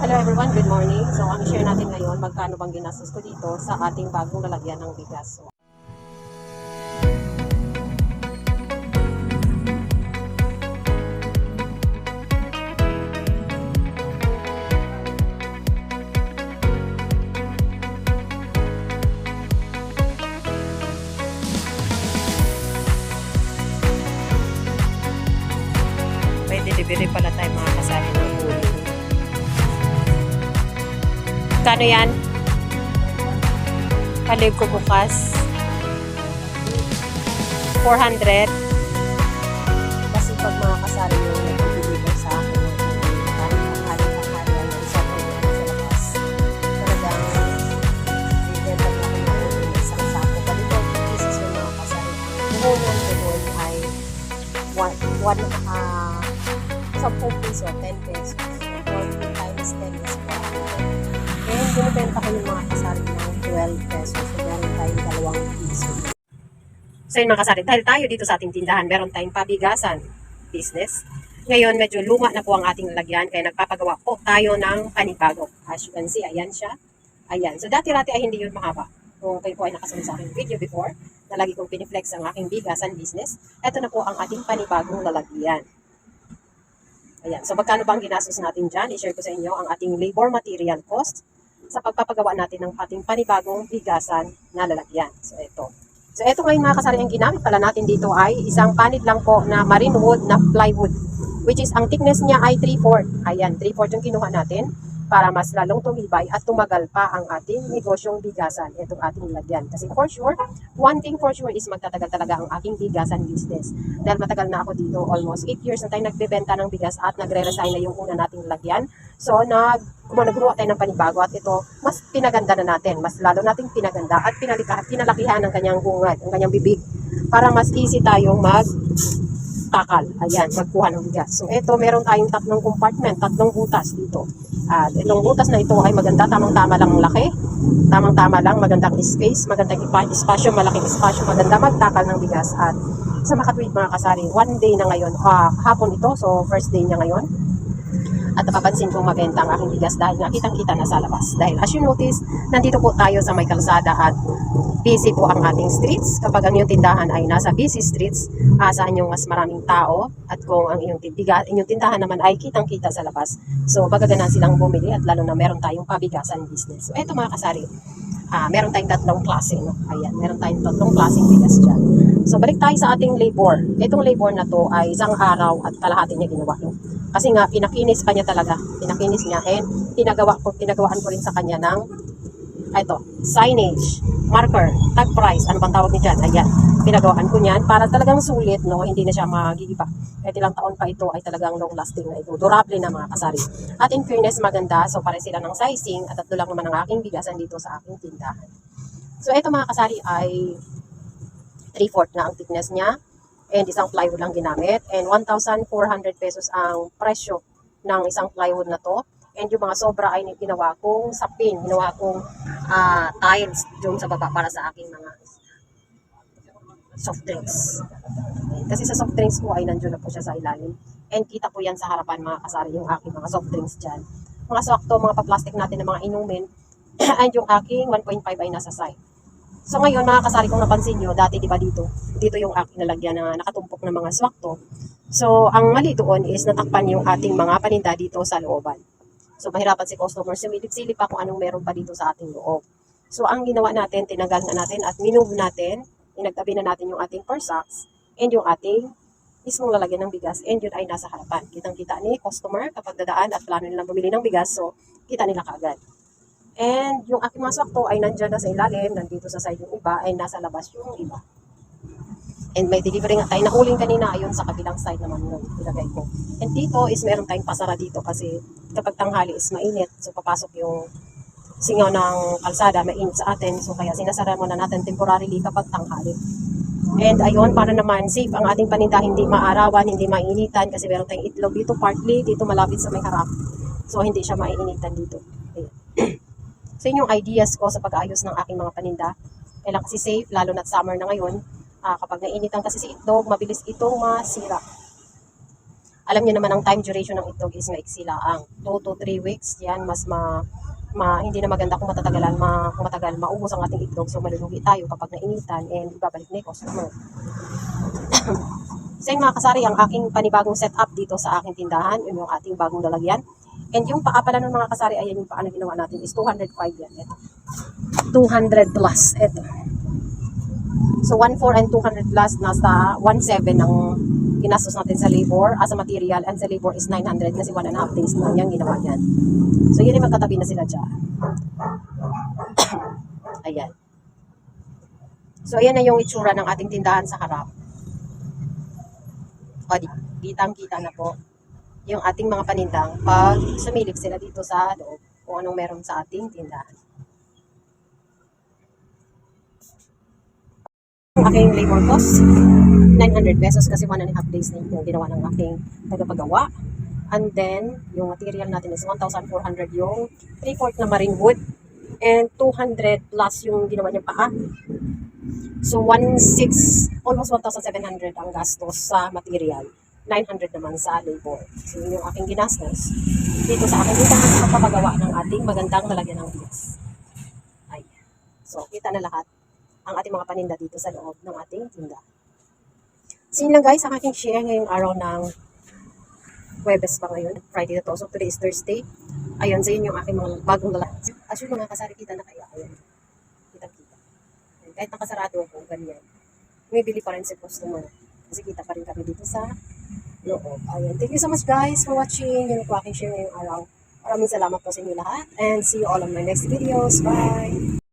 Hello everyone, good morning. So ang share natin ngayon, magkano bang ginastos ko dito sa ating bagong lalagyan ng bigas. May delivery pala tayo mga kasali ng ulo. Kano yan? Palig ko bukas. 400. Kasi pag mga kasali yung nag-deliver sa akin, kahit ang hali-hali ay sa labas. Talagang bibenta ko ako ng isang sako. Ganito, pieces yung mga kasali. Yung doon ay 10 piso, 10 pesos. 40 times 10 is 400. And binibenta ko yung mga kasari ng 12 pesos. So, meron tayong 2 piso. So, yun mga kasari, dahil tayo dito sa ating tindahan, meron tayong pabigasan business. Ngayon, medyo luma na po ang ating lalagyan, kaya nagpapagawa po tayo ng panibago. As you can see, ayan siya. Ayan. So, dati-rati ay hindi yun mahaba. Kung kayo po ay nakasunod sa aking video before, na lagi kong piniflex ang aking bigasan business, ito na po ang ating panibagong lalagyan. Ayan. So, magkano bang ginastos natin dyan? I-share ko sa inyo ang ating labor material cost sa pagpapagawa natin ng ating panibagong bigasan na lalagyan. So, ito. So, ito ngayon mga kasari, ang ginamit pala natin dito ay isang panid lang po na marine wood na plywood, which is ang thickness niya ay 3/4. Ayan, 3/4 yung kinuha natin para mas lalong tumibay at tumagal pa ang ating negosyong bigasan, itong ating lagyan. Kasi for sure, one thing for sure is magtatagal talaga ang aking bigasan business. Dahil matagal na ako dito, almost 8 years na tayo nagbebenta ng bigas at nagre-resign na yung una nating lagyan. So, naggumawa tayo ng panibago at ito, mas pinaganda na natin, mas lalo nating pinaganda at pinalakihan ng kanyang bungad, ang kanyang bibig, para mas easy tayong takal. Ayan, magkuha ng bigas. So, ito, meron tayong 3 compartment, 3 butas dito. At itong butas na ito ay maganda, tamang-tama lang ang laki. Tamang-tama lang, magandang space, magandang espasyo, malaking espasyo, maganda magtakal ng bigas. At sa makatwid mga kasari, 1 day na ngayon, hapon ito, so first day niya ngayon. At napapansin kong mabenta ang aking bigas dahil nakitang-kita na sa labas. Dahil as you notice, nandito po tayo sa may kalsada at busy po ang ating streets. Kapag ang iyong tindahan ay nasa busy streets, saan yung mas maraming tao at kung ang inyong tindahan naman ay kitang-kita sa labas. So, bagaganan silang bumili at lalo na meron tayong pabigasan business. So, eto mga kasari, meron tayong 3 klase. No? Ayan, meron tayong 3 klaseng bigas dyan. So, balik tayo sa ating labor. Itong labor na to ay isang araw at kalahati niya ginawa. No? Kasi nga, pinakinis pa niya talaga. Pinakinis niya and pinagawaan ko rin sa kanya ng signage, marker, tag price, ano bang tawag niya dyan? Ayan, pinagawaan ko niyan para talagang sulit, no? Hindi na siya magigiba. Kahit ilang taon pa ito ay talagang long lasting na ito. Durable na mga kasari. At in fairness, maganda. So, pare sila ng sizing at 3 lang naman ang aking bigasan dito sa aking tindahan. So, ito mga kasari ay 3/4 na ang thickness niya. And isang plywood lang ginamit. And 1,400 pesos ang presyo ng isang plywood na to. And yung mga sobra ay ginawa kong sapin, ginawa kong tiles doon sa baba para sa aking mga soft drinks. Kasi sa soft drinks ko ay nandiyon na po siya sa ilalim. And kita po yan sa harapan mga kasari yung aking mga soft drinks dyan. Mga swakto, mga pa-plastic natin na mga inumin. And yung aking 1.5 ay nasa side. So ngayon mga kasari, kung napansin nyo, dati di ba dito yung aking nalagyan na nakatumpok ng mga swakto. So ang mali doon is natakpan yung ating mga paninda dito sa looban. So mahirapan si customer, silip-silip pa kung anong meron pa dito sa ating loob. So ang ginawa natin, tinanggal na natin at minove natin, inagtabi na natin yung ating per sacks and yung ating mismong lalagyan ng bigas, and yun ay nasa harapan. Kitang-kita ni customer kapag dadaan at plano nilang bumili ng bigas, so kita nila kaagad. And yung aking mga swakto ay nandyan na sa ilalim, nandito sa side yung iba, ay nasa labas yung iba. And may delivery nga tayo na huling kanina, ayun sa kabilang side naman yun, ilagay ko. And dito is meron tayong pasara dito kasi kapag tanghali is mainit, so papasok yung singaw ng kalsada, mainit sa atin, so kaya sinasara muna natin temporarily kapag tanghali. And ayun, para naman safe ang ating paninda, hindi maarawan, hindi mainitan, kasi meron tayong itlog dito partly, dito malapit sa may harap. So hindi siya mainitan dito. Ayan. So yun yung ideas ko sa pag-ayos ng aking mga paninda. Kailan kasi safe, lalo na summer na ngayon. Kapag nainitan kasi si itlog, mabilis itong masira. Alam niyo naman ang time duration ng itlog is maiksi lang. 2 to 3 weeks, yan mas hindi na maganda kung matatagalan, kung matagal maubos ang ating itlog. So malulugi tayo kapag nainitan and ibabalik na yung customer. So yung mga kasari, ang aking panibagong setup dito sa aking tindahan, yun yung ating bagong lalagyan. And yung paa pala ng mga kasari, ayan yung paa na ginawa natin is 205 yan. Ito. 200 plus. Ito. So 1.4 and 200 plus, nasa 1.7 ang ginastos natin sa labor as a material, and sa labor is 900 kasi 1.5 days na yung ginawa yan. So yun yung magkatabi na sila dyan. Ayan. So ayan na yung itsura ng ating tindahan sa harap. O, kitang-kita na po yung ating mga panindang pag sumilip sila dito sa loob kung anong meron sa ating tindahan. Ang aking labor cost, 900 pesos kasi 1.5 days na yung ginawa ng aking tagapagawa. And then, yung material natin is 1,400 yung 3/4 na marine wood and 200 plus yung ginawa niyang paa. So, 1,600, almost 1,700 ang gastos sa material. 900 naman sa labor. So, yun yung aking ginastos dito sa aking tindahan sa pagpapagawa ng ating magandang lalagyan ng bigas. Ay. So, kita na lahat ang ating mga paninda dito sa loob ng ating tinda. So, yun lang guys, ang aking share ngayong araw ng Huwebes pa ngayon. Friday na to. So, today is Thursday. Ayun, so yun yung aking mga bagong lalagyan. As yun, mga kasari, kita na kaya. Ayun. Kita-kita. Kahit nakasarado ako, ganyan. Bumibili pa rin si customer. Kasi kita pa rin kami dito sa loob. Ayun. Thank you so much guys for watching. Yun po aking share ngayong araw. Maraming salamat po sa inyo lahat. And see you all on my next videos. Bye!